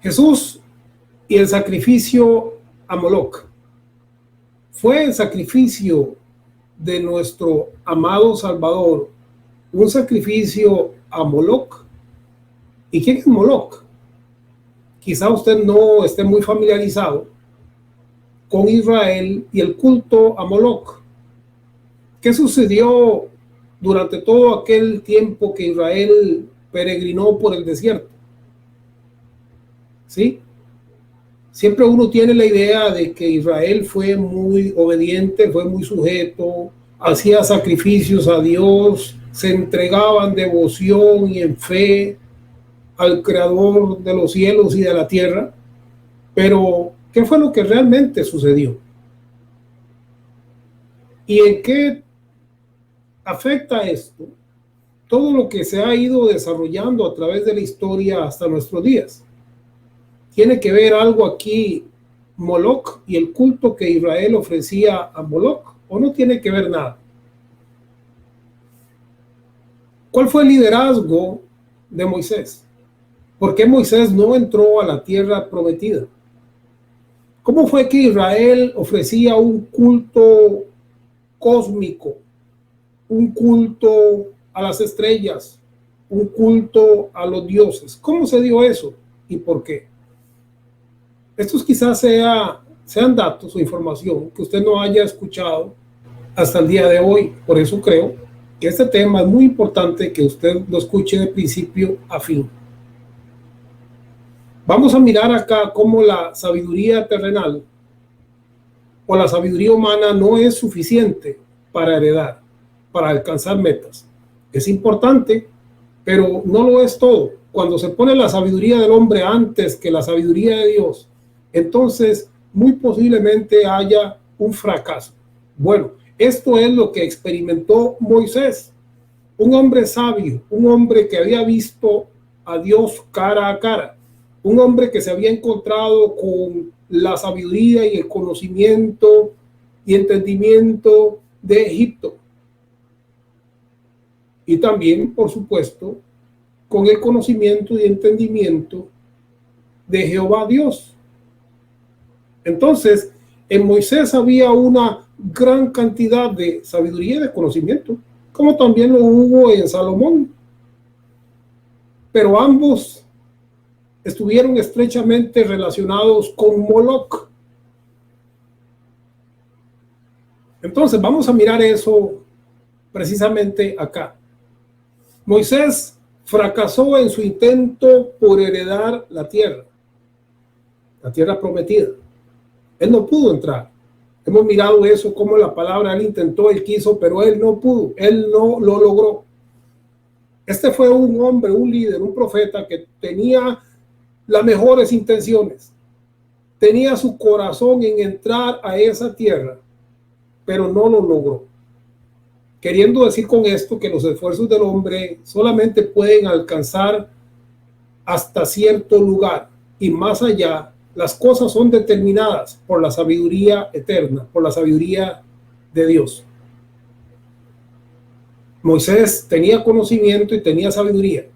Jesús y el sacrificio a Moloc. Fue el sacrificio de nuestro amado Salvador un sacrificio a Moloc. ¿Y quién es Moloc? Quizá usted no esté muy familiarizado con Israel y el culto a Moloc. ¿Qué sucedió durante todo aquel tiempo que Israel peregrinó por el desierto? ¿Sí? Siempre uno tiene la idea de que Israel fue muy obediente, fue muy sujeto, hacía sacrificios a Dios, se entregaban en devoción y en fe al Creador de los cielos y de la tierra. Pero, ¿qué fue lo que realmente sucedió? ¿Y en qué afecta esto todo lo que se ha ido desarrollando a través de la historia hasta nuestros días? ¿Tiene que ver algo aquí Moloc y el culto que Israel ofrecía a Moloc, o no tiene que ver nada? ¿Cuál fue el liderazgo de Moisés? ¿Por qué Moisés no entró a la tierra prometida? ¿Cómo fue que Israel ofrecía un culto cósmico, un culto a las estrellas, un culto a los dioses? ¿Cómo se dio eso y por qué? Estos quizás sean datos o información que usted no haya escuchado hasta el día de hoy. Por eso creo que este tema es muy importante que usted lo escuche de principio a fin. Vamos a mirar acá cómo la sabiduría terrenal o la sabiduría humana no es suficiente para heredar, para alcanzar metas. Es importante, pero no lo es todo. Cuando se pone la sabiduría del hombre antes que la sabiduría de Dios, entonces muy posiblemente haya un fracaso. Bueno, esto es lo que experimentó Moisés, un hombre sabio, un hombre que había visto a Dios cara a cara, un hombre que se había encontrado con la sabiduría y el conocimiento y entendimiento de Egipto. Y también, por supuesto, con el conocimiento y entendimiento de Jehová Dios. Entonces, en Moisés había una gran cantidad de sabiduría y de conocimiento, como también lo hubo en Salomón. Pero ambos estuvieron estrechamente relacionados con Moloc. Entonces, vamos a mirar eso precisamente acá. Moisés fracasó en su intento por heredar la tierra prometida. Él no pudo entrar. Hemos mirado eso, como la palabra, él intentó, él quiso, pero él no pudo, él no lo logró. Este fue un hombre, un líder, un profeta que tenía las mejores intenciones, tenía su corazón en entrar a esa tierra, pero no lo logró. Queriendo decir con esto que los esfuerzos del hombre solamente pueden alcanzar hasta cierto lugar, y más allá las cosas son determinadas por la sabiduría eterna, por la sabiduría de Dios. Moisés tenía conocimiento y tenía sabiduría,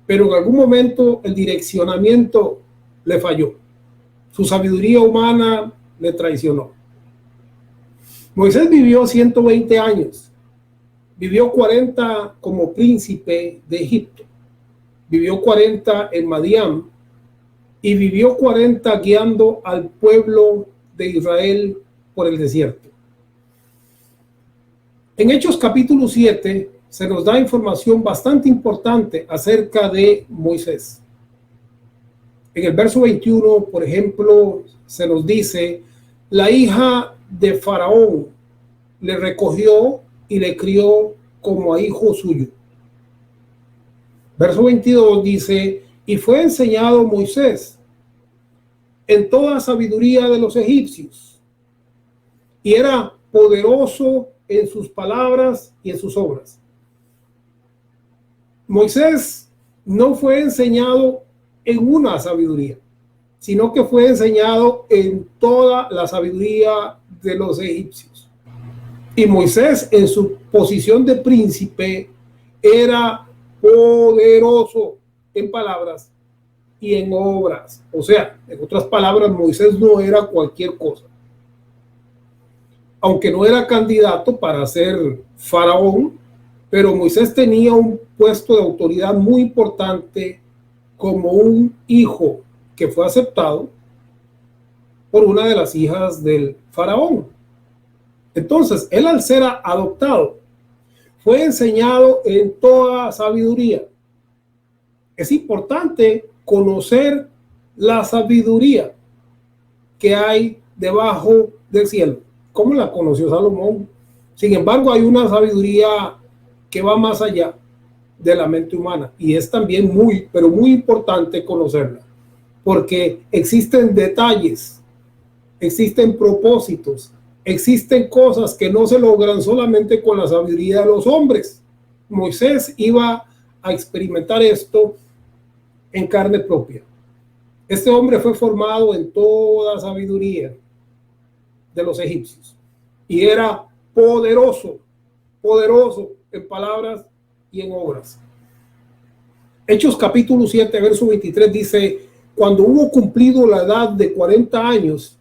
pero en algún momento el direccionamiento le falló. Su sabiduría humana le traicionó. Moisés vivió 120 años. Vivió 40 como príncipe de Egipto. Vivió 40 en Madián. Y vivió 40 guiando al pueblo de Israel por el desierto. En Hechos capítulo 7 se nos da información bastante importante acerca de Moisés. En el verso 21, por ejemplo, se nos dice: la hija de Faraón le recogió y le crió como a hijo suyo. Verso 22 dice: y fue enseñado Moisés en toda sabiduría de los egipcios, y era poderoso en sus palabras y en sus obras. Moisés no fue enseñado en una sabiduría, sino que fue enseñado en toda la sabiduría de los egipcios. Y Moisés, en su posición de príncipe, era poderoso en palabras y en obras. O sea, en otras palabras, Moisés no era cualquier cosa. Aunque no era candidato para ser faraón, pero Moisés tenía un puesto de autoridad muy importante como un hijo que fue aceptado por una de las hijas del faraón. Entonces, él al ser adoptado, fue enseñado en toda sabiduría. Es importante conocer la sabiduría que hay debajo del cielo, como la conoció Salomón. Sin embargo, hay una sabiduría que va más allá de la mente humana y es también muy, pero muy importante conocerla, porque existen detalles, existen propósitos, existen cosas que no se logran solamente con la sabiduría de los hombres. Moisés iba a experimentar esto en carne propia. Este hombre fue formado en toda sabiduría de los egipcios y era poderoso, poderoso en palabras y en obras. Hechos capítulo 7, verso 23 dice: cuando hubo cumplido la edad de 40 años,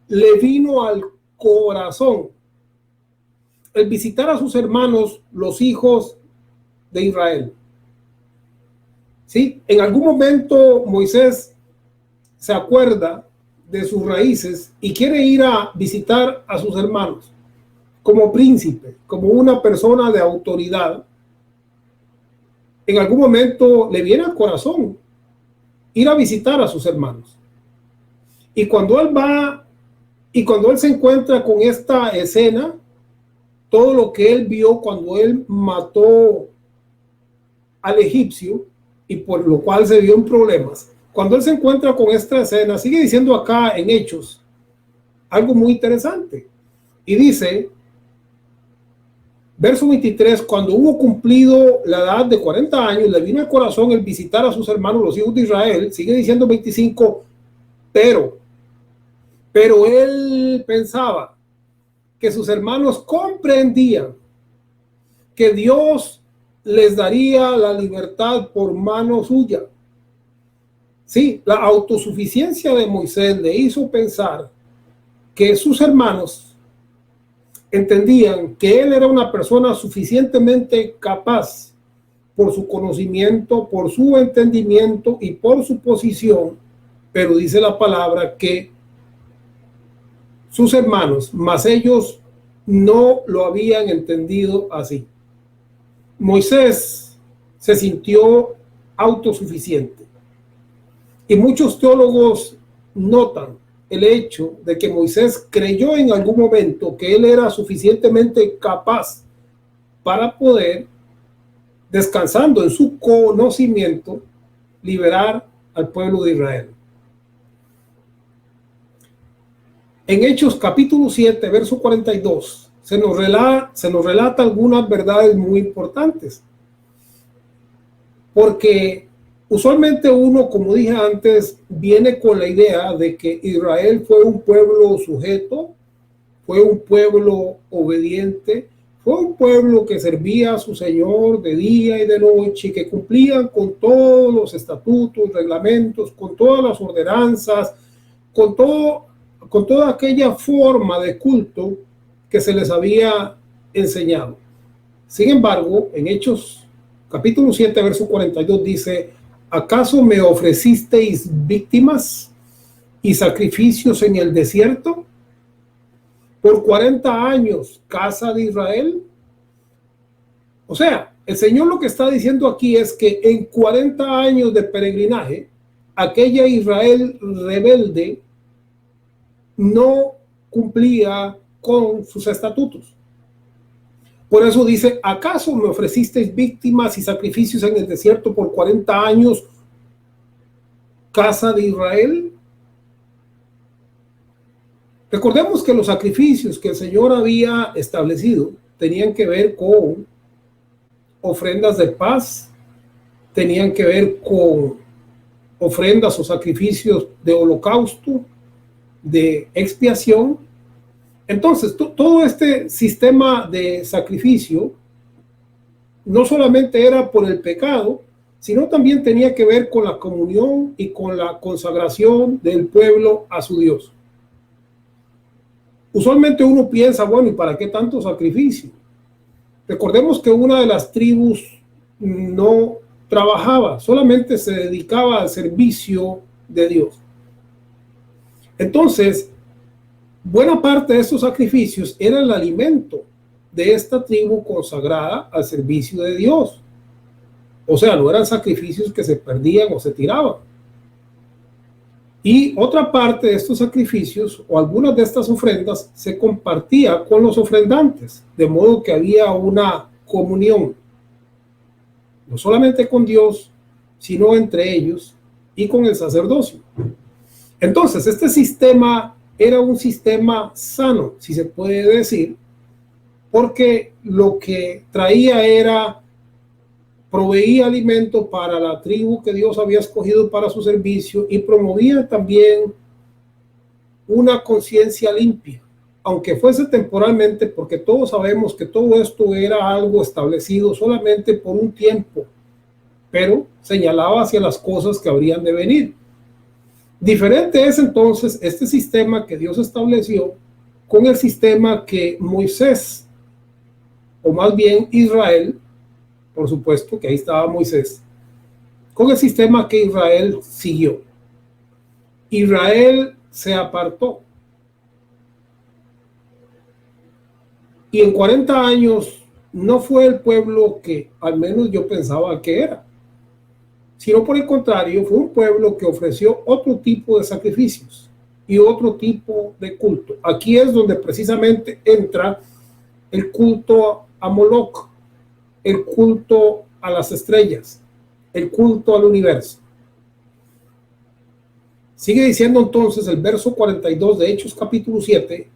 le vino al corazón el visitar a sus hermanos, los hijos de Israel. ¿Sí? En algún momento Moisés se acuerda de sus raíces y quiere ir a visitar a sus hermanos como príncipe, como una persona de autoridad. En algún momento le viene al corazón ir a visitar a sus hermanos. Y cuando él va y cuando él se encuentra con esta escena, todo lo que él vio cuando él mató al egipcio y por lo cual se vio en problemas, cuando él se encuentra con esta escena, sigue diciendo acá en Hechos algo muy interesante. Y dice, verso 23, cuando hubo cumplido la edad de 40 años, le vino al corazón el visitar a sus hermanos, los hijos de Israel. Sigue diciendo 25, pero él pensaba que sus hermanos comprendían que Dios les daría la libertad por mano suya. Sí, la autosuficiencia de Moisés le hizo pensar que sus hermanos entendían que él era una persona suficientemente capaz por su conocimiento, por su entendimiento y por su posición, pero dice la palabra que sus hermanos, más ellos, no lo habían entendido así. Moisés se sintió autosuficiente y muchos teólogos notan el hecho de que Moisés creyó en algún momento que él era suficientemente capaz para poder, descansando en su conocimiento, liberar al pueblo de Israel. En Hechos capítulo 7, verso 42, se nos relata algunas verdades muy importantes. Porque usualmente uno, como dije antes, viene con la idea de que Israel fue un pueblo sujeto, fue un pueblo obediente, fue un pueblo que servía a su Señor de día y de noche, que cumplían con todos los estatutos, reglamentos, con todas las ordenanzas, con toda aquella forma de culto que se les había enseñado. Sin embargo, en Hechos capítulo 7, verso 42 dice: ¿acaso me ofrecisteis víctimas y sacrificios en el desierto? Por 40 años, casa de Israel. O sea, el Señor lo que está diciendo aquí es que en 40 años de peregrinaje, aquella Israel rebelde no cumplía con sus estatutos. Por eso dice: ¿acaso me ofrecisteis víctimas y sacrificios en el desierto por 40 años, casa de Israel? Recordemos que los sacrificios que el Señor había establecido tenían que ver con ofrendas de paz, tenían que ver con ofrendas o sacrificios de holocausto, de expiación. Entonces, todo este sistema de sacrificio no solamente era por el pecado, sino también tenía que ver con la comunión y con la consagración del pueblo a su Dios. Usualmente uno piensa, bueno, ¿y para qué tanto sacrificio? Recordemos que una de las tribus no trabajaba, solamente se dedicaba al servicio de Dios. Entonces, buena parte de estos sacrificios era el alimento de esta tribu consagrada al servicio de Dios. O sea, no eran sacrificios que se perdían o se tiraban. Y otra parte de estos sacrificios o algunas de estas ofrendas se compartía con los ofrendantes, de modo que había una comunión, no solamente con Dios, sino entre ellos y con el sacerdocio. Entonces, este sistema era un sistema sano, si se puede decir, porque lo que traía era, proveía alimento para la tribu que Dios había escogido para su servicio y promovía también una conciencia limpia, aunque fuese temporalmente, porque todos sabemos que todo esto era algo establecido solamente por un tiempo, pero señalaba hacia las cosas que habrían de venir. Diferente es entonces este sistema que Dios estableció con el sistema que Moisés, o más bien Israel, por supuesto que ahí estaba Moisés, con el sistema que Israel siguió. Israel se apartó. Y en 40 años no fue el pueblo que al menos yo pensaba que era, sino por el contrario, fue un pueblo que ofreció otro tipo de sacrificios y otro tipo de culto. Aquí es donde precisamente entra el culto a Moloch, el culto a las estrellas, el culto al universo. Sigue diciendo entonces el verso 42 de Hechos capítulo 7,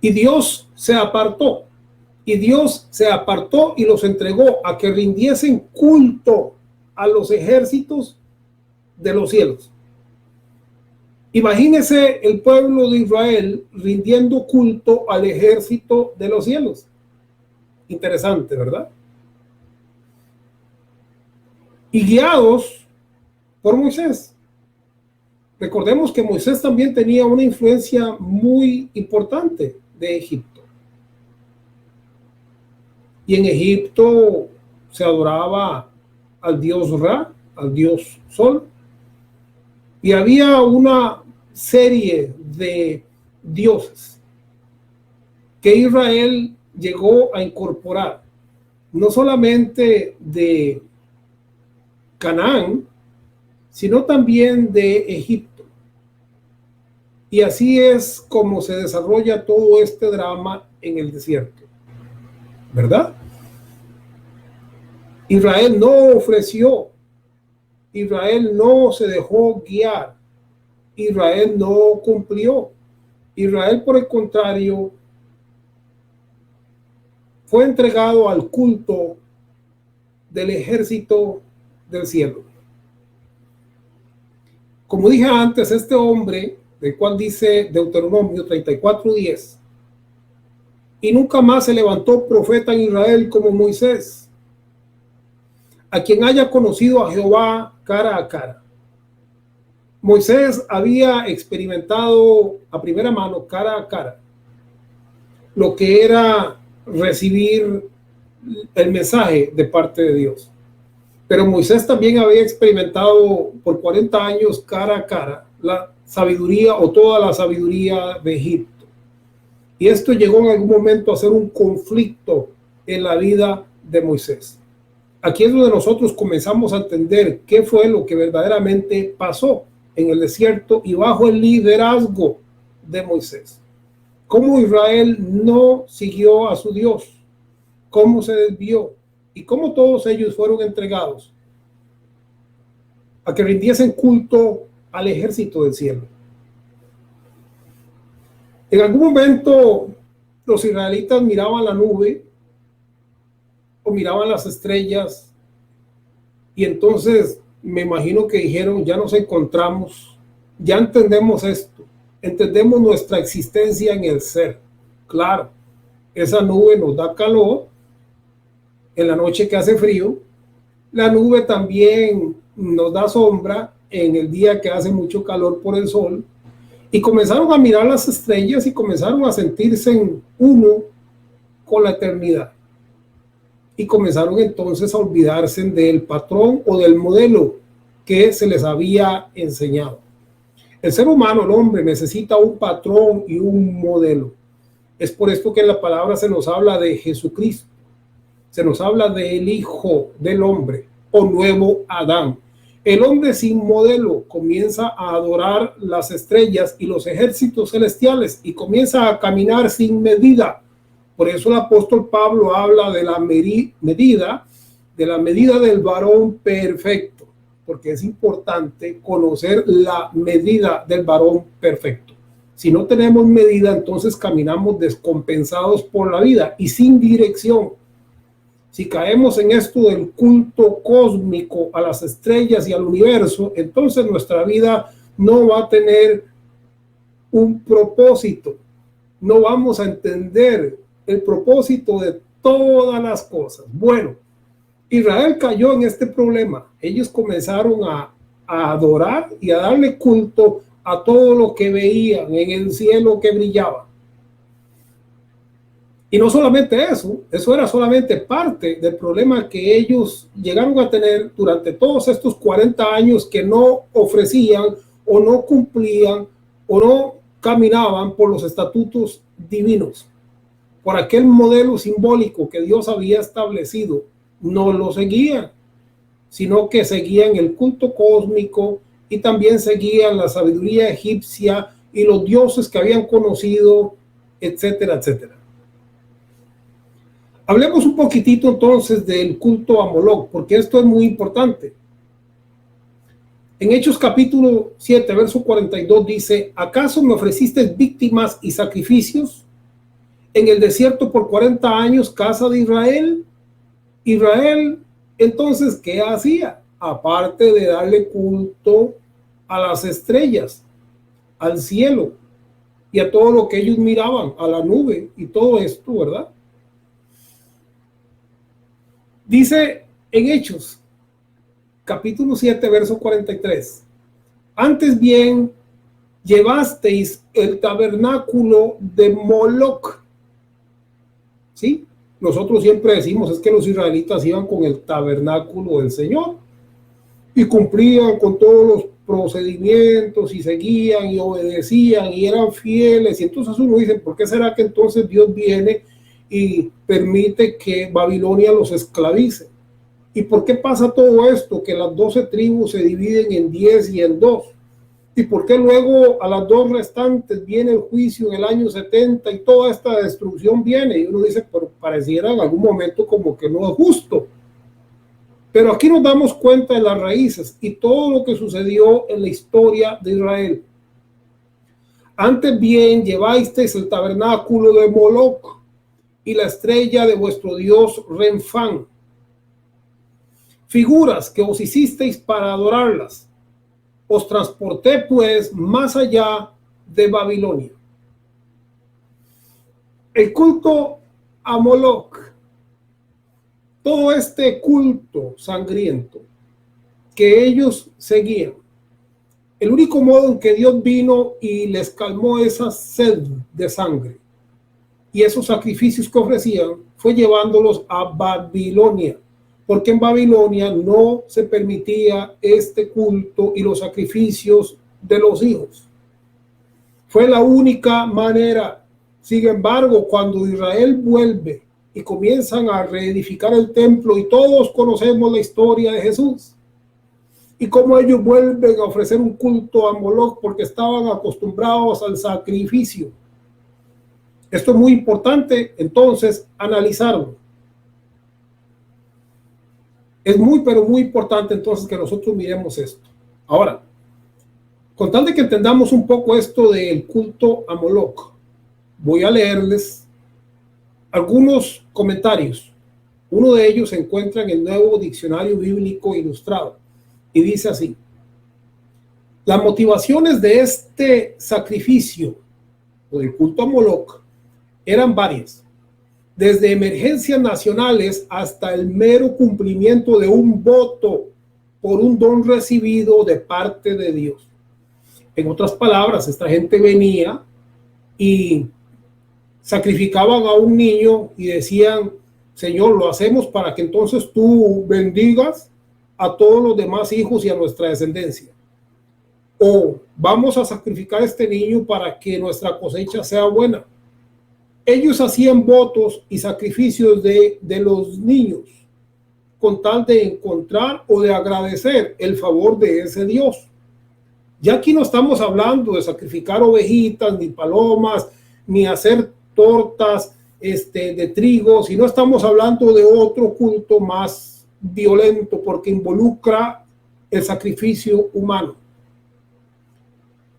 y Dios se apartó, y los entregó a que rindiesen culto a los ejércitos de los cielos. Imagínese el pueblo de Israel rindiendo culto al ejército de los cielos. Interesante, ¿verdad? Y guiados por Moisés. Recordemos que Moisés también tenía una influencia muy importante de Egipto. Y en Egipto se adoraba al dios Ra, al dios Sol, y había una serie de dioses que Israel llegó a incorporar, no solamente de Canaán, sino también de Egipto. Y así es como se desarrolla todo este drama en el desierto, ¿verdad? Israel no ofreció, Israel no se dejó guiar, Israel no cumplió. Israel, por el contrario, fue entregado al culto del ejército del cielo. Como dije antes, este hombre, del cual dice Deuteronomio 34:10, y nunca más se levantó profeta en Israel como Moisés, a quien haya conocido a Jehová cara a cara. Moisés había experimentado a primera mano, cara a cara, lo que era recibir el mensaje de parte de Dios. Pero Moisés también había experimentado por 40 años cara a cara la sabiduría o toda la sabiduría de Egipto. Y esto llegó en algún momento a ser un conflicto en la vida de Moisés. Aquí es donde nosotros comenzamos a entender qué fue lo que verdaderamente pasó en el desierto y bajo el liderazgo de Moisés. Cómo Israel no siguió a su Dios, cómo se desvió y cómo todos ellos fueron entregados a que rindiesen culto al ejército del cielo. En algún momento los israelitas miraban la nube o miraban las estrellas y entonces me imagino que dijeron, ya nos encontramos, ya entendemos esto, entendemos nuestra existencia en el ser. Claro, esa nube nos da calor, en la noche que hace frío, La nube también nos da sombra en el día que hace mucho calor por el sol. Y comenzaron a mirar las estrellas y comenzaron a sentirse en uno con la eternidad. Y comenzaron entonces a olvidarse del patrón o del modelo que se les había enseñado. El ser humano, el hombre, necesita un patrón y un modelo. Es por esto que en la palabra se nos habla de Jesucristo. Se nos habla del Hijo del Hombre o nuevo Adán. El hombre sin modelo comienza a adorar las estrellas y los ejércitos celestiales y comienza a caminar sin medida. Por eso el apóstol Pablo habla de la medida del varón perfecto, porque es importante conocer la medida del varón perfecto. Si no tenemos medida, entonces caminamos descompensados por la vida y sin dirección. Si caemos en esto del culto cósmico a las estrellas y al universo, entonces nuestra vida no va a tener un propósito. No vamos a entender el propósito de todas las cosas. Bueno, Israel cayó en este problema. Ellos comenzaron a adorar y a darle culto a todo lo que veían en el cielo que brillaba. Y no solamente eso era solamente parte del problema que ellos llegaron a tener durante todos estos 40 años que no ofrecían o no cumplían o no caminaban por los estatutos divinos, por aquel modelo simbólico que Dios había establecido. No lo seguían, sino que seguían el culto cósmico y también seguían la sabiduría egipcia y los dioses que habían conocido, etcétera, etcétera. Hablemos un poquitito entonces del culto a Moloc, porque esto es muy importante. En Hechos capítulo 7, verso 42 dice: ¿acaso me ofreciste víctimas y sacrificios en el desierto por 40 años, casa de Israel? Israel, entonces, ¿qué hacía? Aparte de darle culto a las estrellas, al cielo y a todo lo que ellos miraban, a la nube y todo esto, ¿verdad? Dice en Hechos, capítulo 7, verso 43, antes bien llevasteis el tabernáculo de Moloc. ¿Sí? Nosotros siempre decimos es que los israelitas iban con el tabernáculo del Señor y cumplían con todos los procedimientos y seguían y obedecían y eran fieles. Y entonces uno dice, ¿por qué será que entonces Dios viene y permite que Babilonia los esclavice? ¿Y por qué pasa todo esto? Que las 12 tribus se dividen en 10 y en 2. ¿Y por qué luego a las 2 restantes viene el juicio en el año 70 y toda esta destrucción viene? Y uno dice, pero pareciera en algún momento como que no es justo. Pero aquí nos damos cuenta de las raíces y todo lo que sucedió en la historia de Israel. Antes bien llevasteis el tabernáculo de Moloc y la estrella de vuestro dios Renfán, figuras que os hicisteis para adorarlas. Os transporté pues más allá de Babilonia. El culto a Moloc, todo este culto sangriento que ellos seguían, el único modo en que Dios vino y les calmó esa sed de sangre y esos sacrificios que ofrecían fue llevándolos a Babilonia, porque en Babilonia no se permitía este culto y los sacrificios de los hijos. Fue la única manera. Sin embargo, cuando Israel vuelve y comienzan a reedificar el templo, y todos conocemos la historia de Jesús, y cómo ellos vuelven a ofrecer un culto a Moloc porque estaban acostumbrados al sacrificio. Esto es muy importante, entonces, analizarlo. Es muy, pero muy importante entonces que nosotros miremos esto. Ahora, con tal de que entendamos un poco esto del culto a Moloc, voy a leerles algunos comentarios. Uno de ellos se encuentra en el Nuevo Diccionario Bíblico Ilustrado y dice así: las motivaciones de este sacrificio o del culto a Moloc eran varias. desde emergencias nacionales hasta el mero cumplimiento de un voto por un don recibido de parte de Dios. En otras palabras, esta gente venía y sacrificaban a un niño y decían: Señor, lo hacemos para que entonces tú bendigas a todos los demás hijos y a nuestra descendencia. O vamos a sacrificar a este niño para que nuestra cosecha sea buena. Ellos hacían votos y sacrificios de los niños con tal de encontrar o de agradecer el favor de ese Dios. Ya aquí no estamos hablando de sacrificar ovejitas, ni palomas, ni hacer tortas de trigo, sino estamos hablando de otro culto más violento porque involucra el sacrificio humano.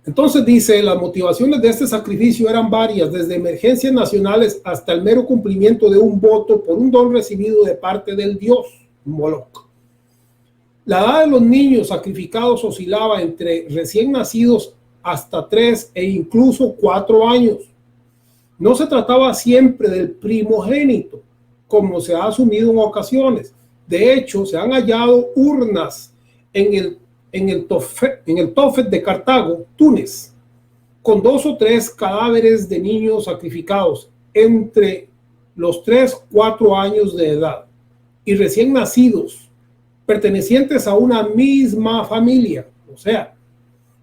Entonces dice, las motivaciones de este sacrificio eran varias, desde emergencias nacionales hasta el mero cumplimiento de un voto por un don recibido de parte del dios Moloch. La edad de los niños sacrificados oscilaba entre recién nacidos hasta 3 e incluso 4 años. No se trataba siempre del primogénito, como se ha asumido en ocasiones. De hecho, se han hallado urnas en el Tophet de Cartago, Túnez, con 2 o 3 cadáveres de niños sacrificados entre los 3-4 años de edad y recién nacidos, pertenecientes a una misma familia. O sea,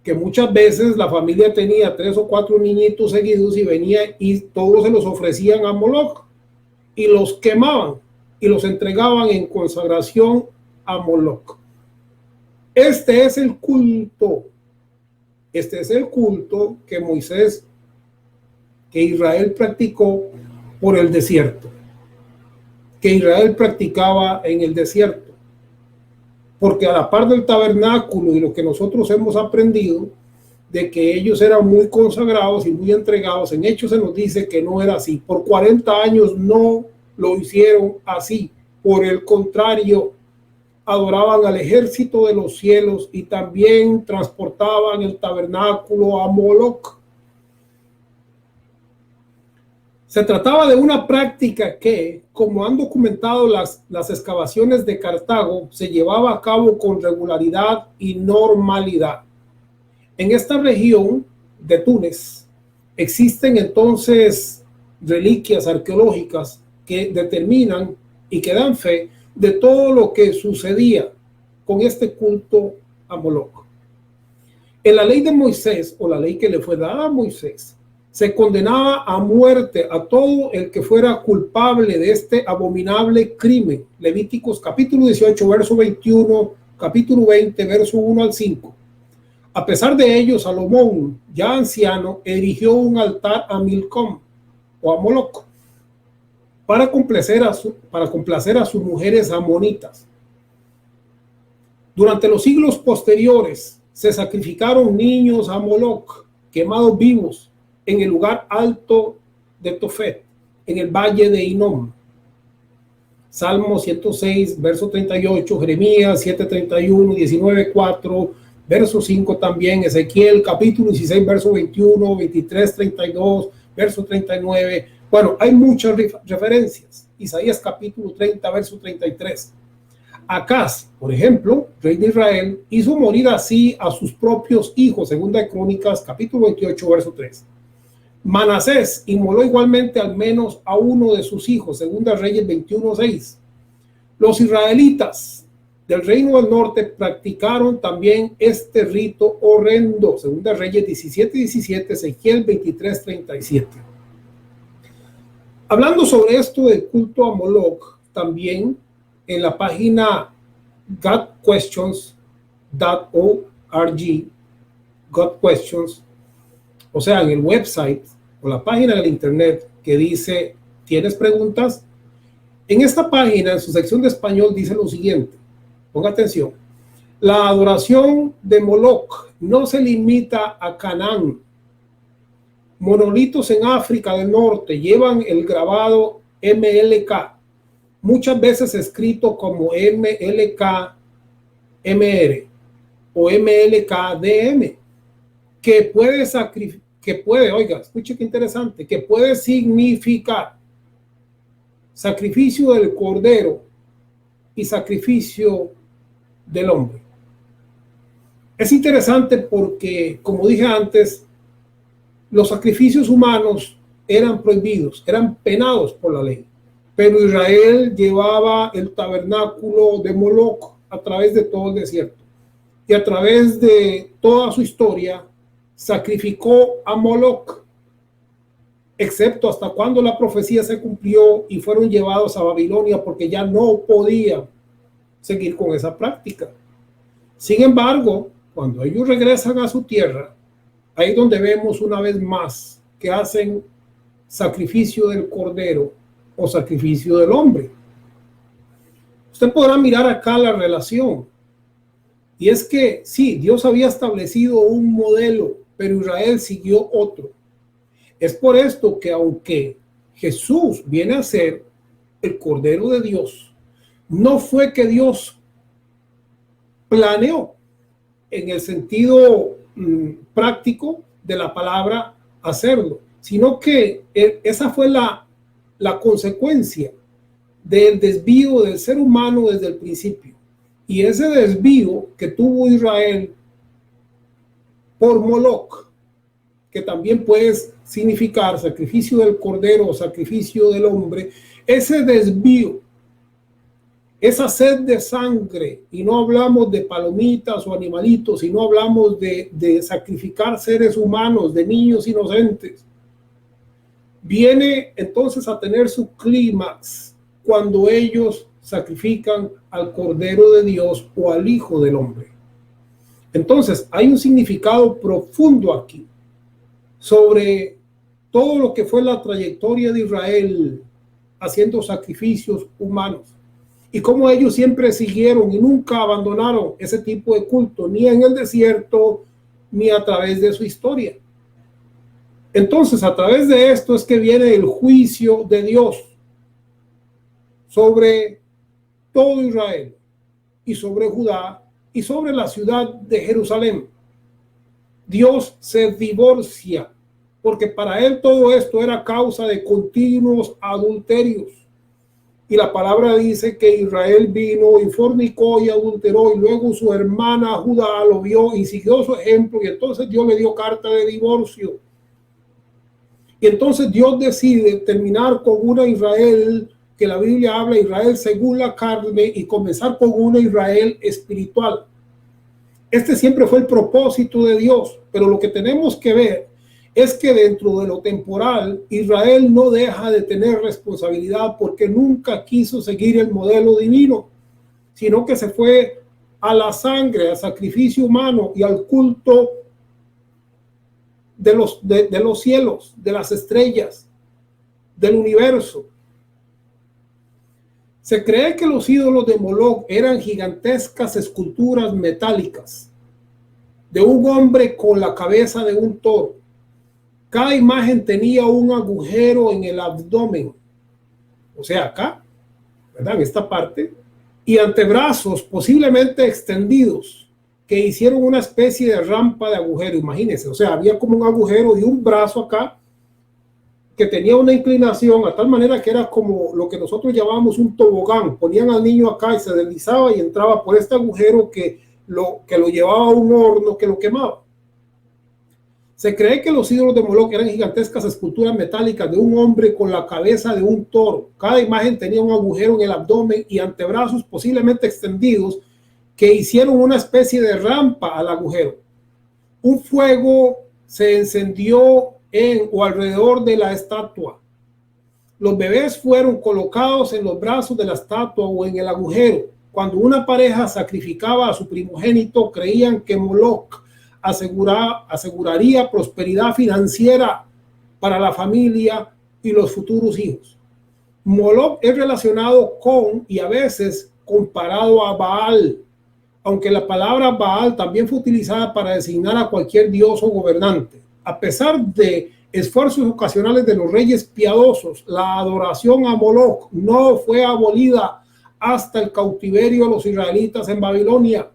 que muchas veces la familia tenía 3 o 4 niñitos seguidos y venía y todos se los ofrecían a Moloch y los quemaban y los entregaban en consagración a Moloch. Este es el culto que Israel practicó por el desierto, que Israel practicaba en el desierto, porque a la par del tabernáculo y lo que nosotros hemos aprendido de que ellos eran muy consagrados y muy entregados, en Hechos se nos dice que no era así. Por 40 años no lo hicieron así, por el contrario, adoraban al ejército de los cielos y también transportaban el tabernáculo a Moloch. Se trataba de una práctica que, como han documentado las excavaciones de Cartago, se llevaba a cabo con regularidad y normalidad. En esta región de Túnez existen entonces reliquias arqueológicas que determinan y que dan fe de todo lo que sucedía con este culto a Moloch. En la ley de Moisés, o la ley que le fue dada a Moisés, se condenaba a muerte a todo el que fuera culpable de este abominable crimen. Levíticos capítulo 18, verso 21, capítulo 20, verso 1 al 5. A pesar de ello, Salomón, ya anciano, erigió un altar a Milcom o a Moloch para complacer a sus mujeres amonitas. Durante los siglos posteriores se sacrificaron niños a Moloch, quemados vivos, en el lugar alto de Tophet, en el valle de Hinnom. Salmo 106, verso 38, Jeremías 7:31, 19:4, verso 5 también, Ezequiel capítulo 16, verso 21, 23, 32, verso 39. Bueno, hay muchas referencias. Isaías capítulo 30, verso 33. Acaz, por ejemplo, rey de Israel, hizo morir así a sus propios hijos, segunda de Crónicas capítulo 28, verso 3. Manasés inmoló igualmente al menos a uno de sus hijos, segunda Reyes 21:6. Los israelitas del reino del norte practicaron también este rito horrendo, segunda Reyes 17:17, Ezequiel 23:37. Hablando sobre esto del culto a Moloch, también en la página godquestions.org, God Questions, o sea, en el website o la página del internet que dice ¿tienes preguntas? En esta página, en su sección de español, dice lo siguiente, ponga atención: la adoración de Moloch no se limita a Canaán. Monolitos en África del Norte llevan el grabado MLK, muchas veces escrito como MLKMR o MLKDM, que puede, oiga, escuche qué interesante, que puede significar sacrificio del cordero y sacrificio del hombre. Es interesante porque, como dije antes, los sacrificios humanos eran prohibidos, eran penados por la ley. Pero Israel llevaba el tabernáculo de Moloc a través de todo el desierto. Y a través de toda su historia sacrificó a Moloc, excepto hasta cuando la profecía se cumplió y fueron llevados a Babilonia porque ya no podían seguir con esa práctica. Sin embargo, cuando ellos regresan a su tierra, ahí es donde vemos una vez más que hacen sacrificio del cordero o sacrificio del hombre. Usted podrá mirar acá la relación. Y es que sí, Dios había establecido un modelo, pero Israel siguió otro. Es por esto que aunque Jesús viene a ser el Cordero de Dios, no fue que Dios planeó en el sentido práctico de la palabra hacerlo, sino que esa fue la consecuencia del desvío del ser humano desde el principio. Y ese desvío que tuvo Israel por Moloc, que también puede significar sacrificio del cordero o sacrificio del hombre, ese desvío, esa sed de sangre, y no hablamos de palomitas o animalitos, sino hablamos de sacrificar seres humanos, de niños inocentes, viene entonces a tener su clímax cuando ellos sacrifican al Cordero de Dios o al Hijo del Hombre. Entonces hay un significado profundo aquí sobre todo lo que fue la trayectoria de Israel haciendo sacrificios humanos y cómo ellos siempre siguieron y nunca abandonaron ese tipo de culto, ni en el desierto, ni a través de su historia. Entonces, a través de esto es que viene el juicio de Dios sobre todo Israel y sobre Judá y sobre la ciudad de Jerusalén. Dios se divorcia porque para él todo esto era causa de continuos adulterios. Y la palabra dice que Israel vino y fornicó y adulteró, y luego su hermana Judá lo vio y siguió su ejemplo, y entonces Dios le dio carta de divorcio. Y entonces Dios decide terminar con una Israel que la Biblia habla, Israel según la carne, y comenzar con una Israel espiritual. Este siempre fue el propósito de Dios, pero lo que tenemos que ver es que dentro de lo temporal, Israel no deja de tener responsabilidad porque nunca quiso seguir el modelo divino, sino que se fue a la sangre, al sacrificio humano y al culto de los cielos, de las estrellas, del universo. Se cree que los ídolos de Moloc eran gigantescas esculturas metálicas de un hombre con la cabeza de un toro. Cada imagen tenía un agujero en el abdomen, o sea, acá, ¿verdad? En esta parte, y antebrazos posiblemente extendidos que hicieron una especie de rampa de agujero. Imagínense, o sea, había como un agujero y un brazo acá que tenía una inclinación a tal manera que era como lo que nosotros llamamos un tobogán. Ponían al niño acá y se deslizaba y entraba por este agujero que lo llevaba a un horno que lo quemaba. Se cree que los ídolos de Moloc eran gigantescas esculturas metálicas de un hombre con la cabeza de un toro. Cada imagen tenía un agujero en el abdomen y antebrazos posiblemente extendidos que hicieron una especie de rampa al agujero. Un fuego se encendió en o alrededor de la estatua. Los bebés fueron colocados en los brazos de la estatua o en el agujero. Cuando una pareja sacrificaba a su primogénito, creían que Moloc aseguraría prosperidad financiera para la familia y los futuros hijos. Moloc es relacionado con y a veces comparado a Baal, aunque la palabra Baal también fue utilizada para designar a cualquier dios o gobernante. A pesar de esfuerzos ocasionales de los reyes piadosos, la adoración a Moloc no fue abolida hasta el cautiverio de los israelitas en Babilonia.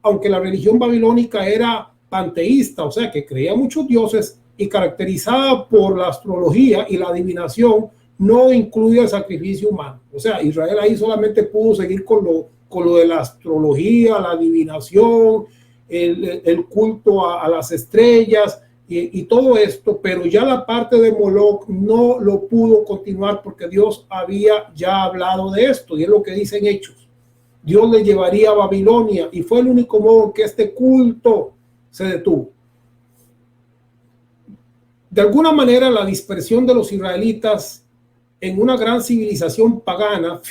Aunque la religión babilónica era panteísta, o sea que creía muchos dioses y caracterizada por la astrología y la adivinación, no incluye el sacrificio humano. O sea, Israel ahí solamente pudo seguir con lo de la astrología, la adivinación, el culto a las estrellas y todo esto, pero ya la parte de Moloch no lo pudo continuar porque Dios había ya hablado de esto, y es lo que dicen Hechos. Dios le llevaría a Babilonia, y fue el único modo en que este culto se detuvo. De alguna manera, la dispersión de los israelitas en una gran civilización pagana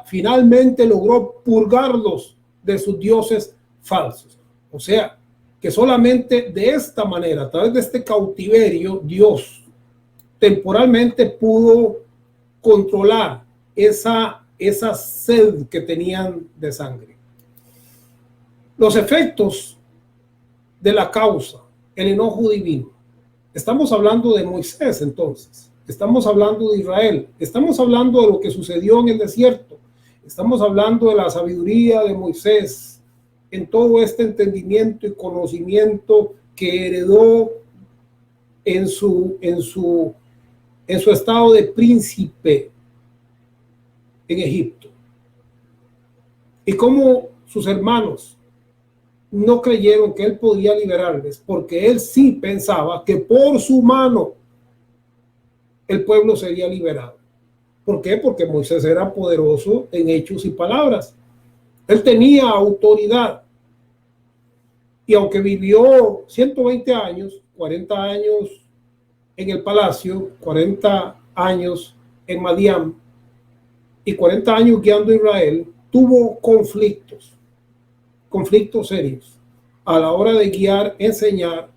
finalmente logró purgarlos de sus dioses falsos. O sea, que solamente de esta manera, a través de este cautiverio, Dios temporalmente pudo controlar esa sed que tenían de sangre. Los efectos de la causa, el enojo divino. Estamos hablando de Moisés entonces. Estamos hablando de Israel, estamos hablando de lo que sucedió en el desierto, estamos hablando de la sabiduría de Moisés en todo este entendimiento y conocimiento que heredó en su estado de príncipe en Egipto, y cómo sus hermanos no creyeron que él podía liberarles, porque él sí pensaba que por su mano el pueblo sería liberado. ¿Por qué? Porque Moisés era poderoso en hechos y palabras. Él tenía autoridad. Y aunque vivió 120 años, 40 años en el palacio, 40 años en Madián y 40 años guiando a Israel, tuvo conflictos serios a la hora de guiar, enseñar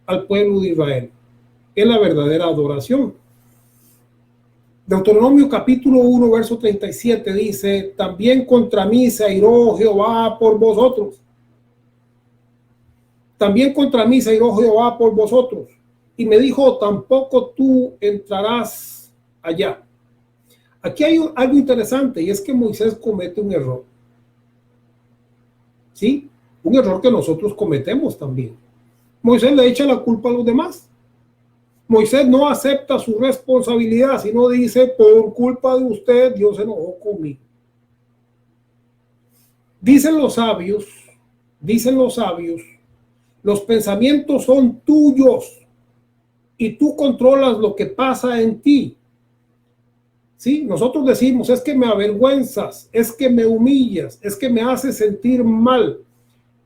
al pueblo de Israel en la verdadera adoración. Deuteronomio capítulo 1, verso 37 dice: también contra mí se airó Jehová por vosotros. También contra mí se airó Jehová por vosotros. Y me dijo: tampoco tú entrarás allá. Aquí hay algo interesante, y es que Moisés comete un error. ¿Sí? Un error que nosotros cometemos también. Moisés le echa la culpa a los demás. Moisés no acepta su responsabilidad, sino dice: por culpa de usted, Dios se enojó conmigo. Dicen los sabios, los pensamientos son tuyos y tú controlas lo que pasa en ti. Sí, nosotros decimos: es que me avergüenzas, es que me humillas, es que me haces sentir mal.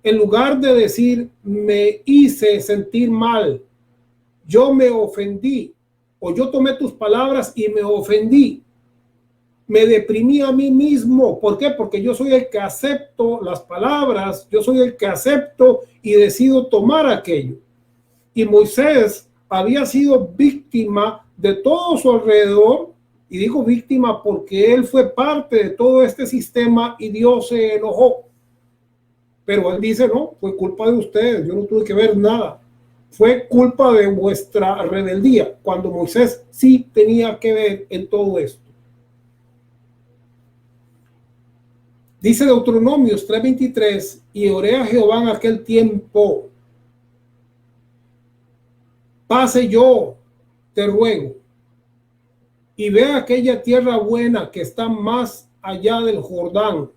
En lugar de decir: me hice sentir mal, yo me ofendí, o yo tomé tus palabras y me ofendí, me deprimí a mí mismo. ¿Por qué? Porque yo soy el que acepto las palabras, yo soy el que acepto y decido tomar aquello. Y Moisés había sido víctima de todo su alrededor, y digo víctima porque él fue parte de todo este sistema y Dios se enojó. Pero él dice: no, fue culpa de ustedes, yo no tuve que ver nada. Fue culpa de vuestra rebeldía, cuando Moisés sí tenía que ver en todo esto. Dice Deuteronomios 3:23: y oré a Jehová en aquel tiempo: pase yo, te ruego, y ve aquella tierra buena que está más allá del Jordán,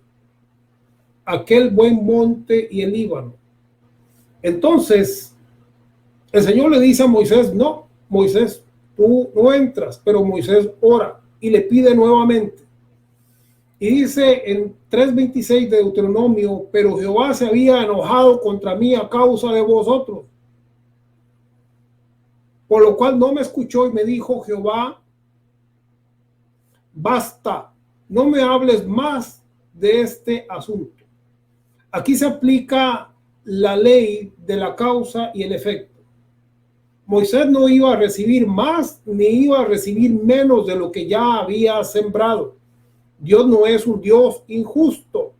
aquel buen monte y el Líbano. Entonces el Señor le dice a Moisés: no, Moisés, tú no entras. Pero Moisés ora y le pide nuevamente. Y dice en 3:26 de Deuteronomio: pero Jehová se había enojado contra mí a causa de vosotros, por lo cual no me escuchó, y me dijo Jehová: basta, no me hables más de este asunto. Aquí se aplica la ley de la causa y el efecto. Moisés no iba a recibir más ni iba a recibir menos de lo que ya había sembrado. Dios no es un Dios injusto,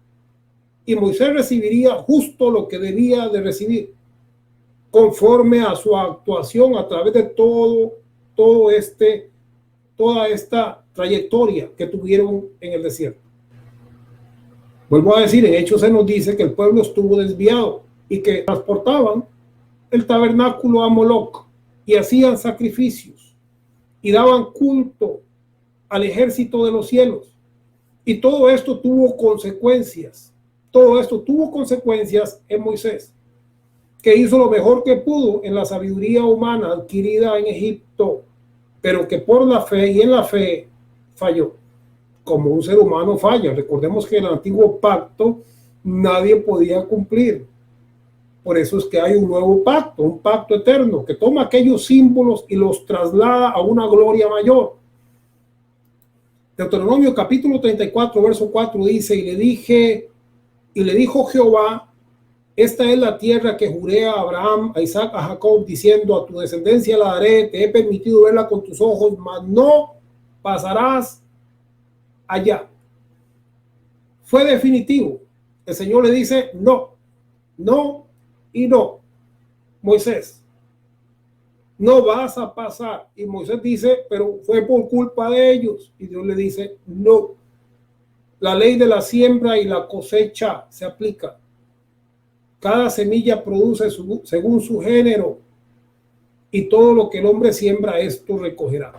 y Moisés recibiría justo lo que debía de recibir, conforme a su actuación a través de toda esta trayectoria que tuvieron en el desierto. Vuelvo a decir, en Hechos se nos dice que el pueblo estuvo desviado y que transportaban el tabernáculo a Moloch y hacían sacrificios y daban culto al ejército de los cielos. Y todo esto tuvo consecuencias. Todo esto tuvo consecuencias en Moisés, que hizo lo mejor que pudo en la sabiduría humana adquirida en Egipto, pero que por la fe y en la fe falló, como un ser humano falla. Recordemos que en el antiguo pacto nadie podía cumplir. Por eso es que hay un nuevo pacto, un pacto eterno, que toma aquellos símbolos y los traslada a una gloria mayor. Deuteronomio capítulo 34, verso 4 dice, y le dijo Jehová, esta es la tierra que juré a Abraham, a Isaac, a Jacob, diciendo, a tu descendencia la daré, te he permitido verla con tus ojos, mas no pasarás allá. Fue definitivo. El Señor le dice, no, no y no. Moisés, no vas a pasar. Y Moisés dice, pero fue por culpa de ellos. Y Dios le dice, no. La ley de la siembra y la cosecha se aplica. Cada semilla produce según su género, y todo lo que el hombre siembra, esto recogerá.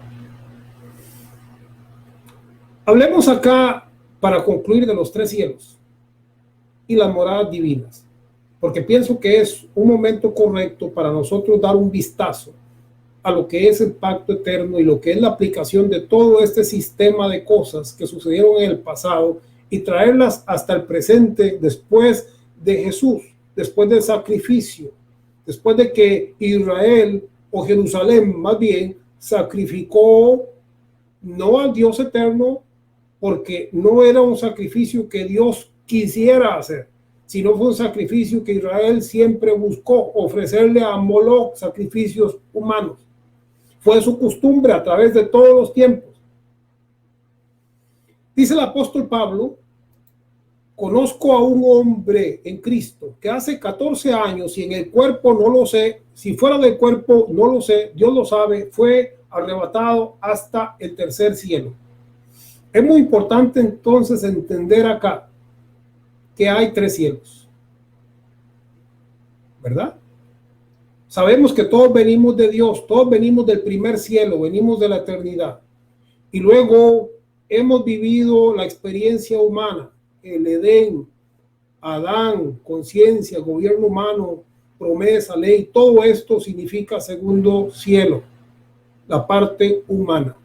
Hablemos acá, para concluir, de los 3 cielos y las moradas divinas, porque pienso que es un momento correcto para nosotros dar un vistazo a lo que es el pacto eterno y lo que es la aplicación de todo este sistema de cosas que sucedieron en el pasado y traerlas hasta el presente después de Jesús, después del sacrificio, después de que Israel o Jerusalén más bien sacrificó no al Dios eterno, porque no era un sacrificio que Dios quisiera hacer, sino fue un sacrificio que Israel siempre buscó ofrecerle a Moloch, sacrificios humanos. Fue su costumbre a través de todos los tiempos. Dice el apóstol Pablo, conozco a un hombre en Cristo que hace 14 años, y en el cuerpo no lo sé, si fuera del cuerpo no lo sé, Dios lo sabe, fue arrebatado hasta el tercer cielo. Es muy importante entonces entender acá que hay 3 cielos, ¿verdad? Sabemos que todos venimos de Dios, todos venimos del primer cielo, venimos de la eternidad. Y luego hemos vivido la experiencia humana, el Edén, Adán, conciencia, gobierno humano, promesa, ley, todo esto significa segundo cielo, la parte humana.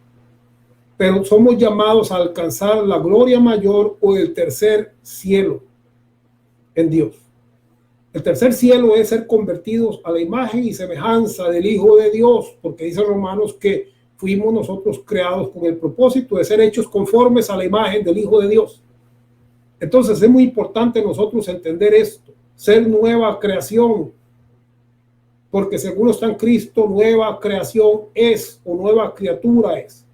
Pero somos llamados a alcanzar la gloria mayor o el tercer cielo en Dios. El tercer cielo es ser convertidos a la imagen y semejanza del Hijo de Dios, porque dice Romanos que fuimos nosotros creados con el propósito de ser hechos conformes a la imagen del Hijo de Dios. Entonces es muy importante nosotros entender esto, ser nueva creación, porque según está en Cristo, nueva creación es, o nueva criatura es.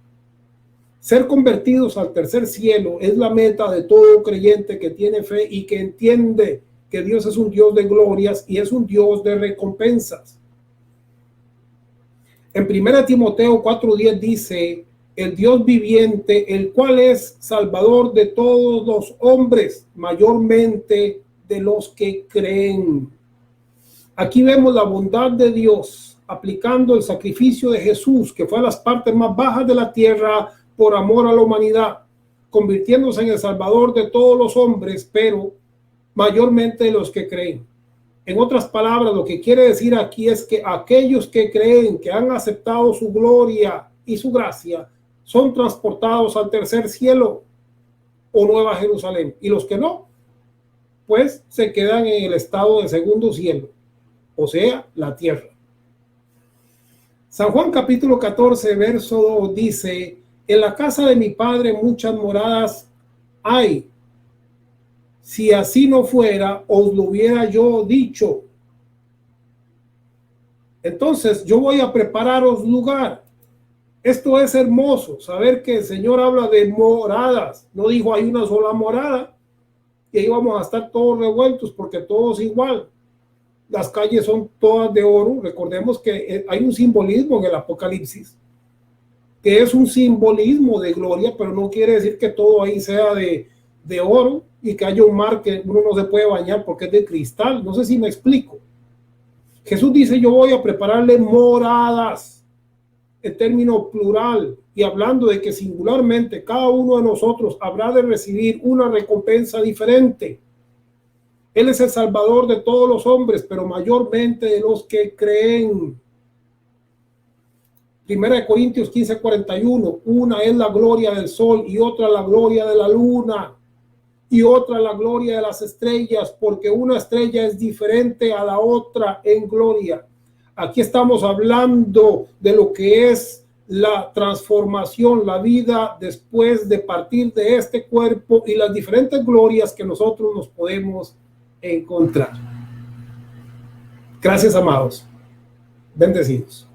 Ser convertidos al tercer cielo es la meta de todo creyente que tiene fe y que entiende que Dios es un Dios de glorias y es un Dios de recompensas. En 1 Timoteo 4:10 dice, el Dios viviente, el cual es salvador de todos los hombres, mayormente de los que creen. Aquí vemos la bondad de Dios aplicando el sacrificio de Jesús, que fue a las partes más bajas de la tierra por amor a la humanidad, convirtiéndose en el salvador de todos los hombres, pero mayormente de los que creen. En otras palabras, lo que quiere decir aquí es que aquellos que creen, que han aceptado su gloria y su gracia, son transportados al tercer cielo o Nueva Jerusalén. Y los que no, pues se quedan en el estado de segundo cielo, o sea, la tierra. San Juan capítulo 14, verso 2 dice, en la casa de mi padre muchas moradas hay. Si así no fuera, os lo hubiera yo dicho. Entonces, yo voy a prepararos lugar. Esto es hermoso, saber que el Señor habla de moradas. No dijo hay una sola morada y ahí vamos a estar todos revueltos porque todo es igual. Las calles son todas de oro. Recordemos que hay un simbolismo en el Apocalipsis, que es un simbolismo de gloria, pero no quiere decir que todo ahí sea de oro y que haya un mar que uno no se puede bañar porque es de cristal. No sé si me explico. Jesús dice, yo voy a prepararle moradas. en término plural y hablando de que singularmente cada uno de nosotros habrá de recibir una recompensa diferente. Él es el Salvador de todos los hombres, pero mayormente de los que creen. Primera de Corintios 15:41, una es la gloria del sol y otra la gloria de la luna y otra la gloria de las estrellas, porque una estrella es diferente a la otra en gloria. Aquí estamos hablando de lo que es la transformación, la vida después de partir de este cuerpo y las diferentes glorias que nosotros nos podemos encontrar. Gracias, amados. Bendecidos.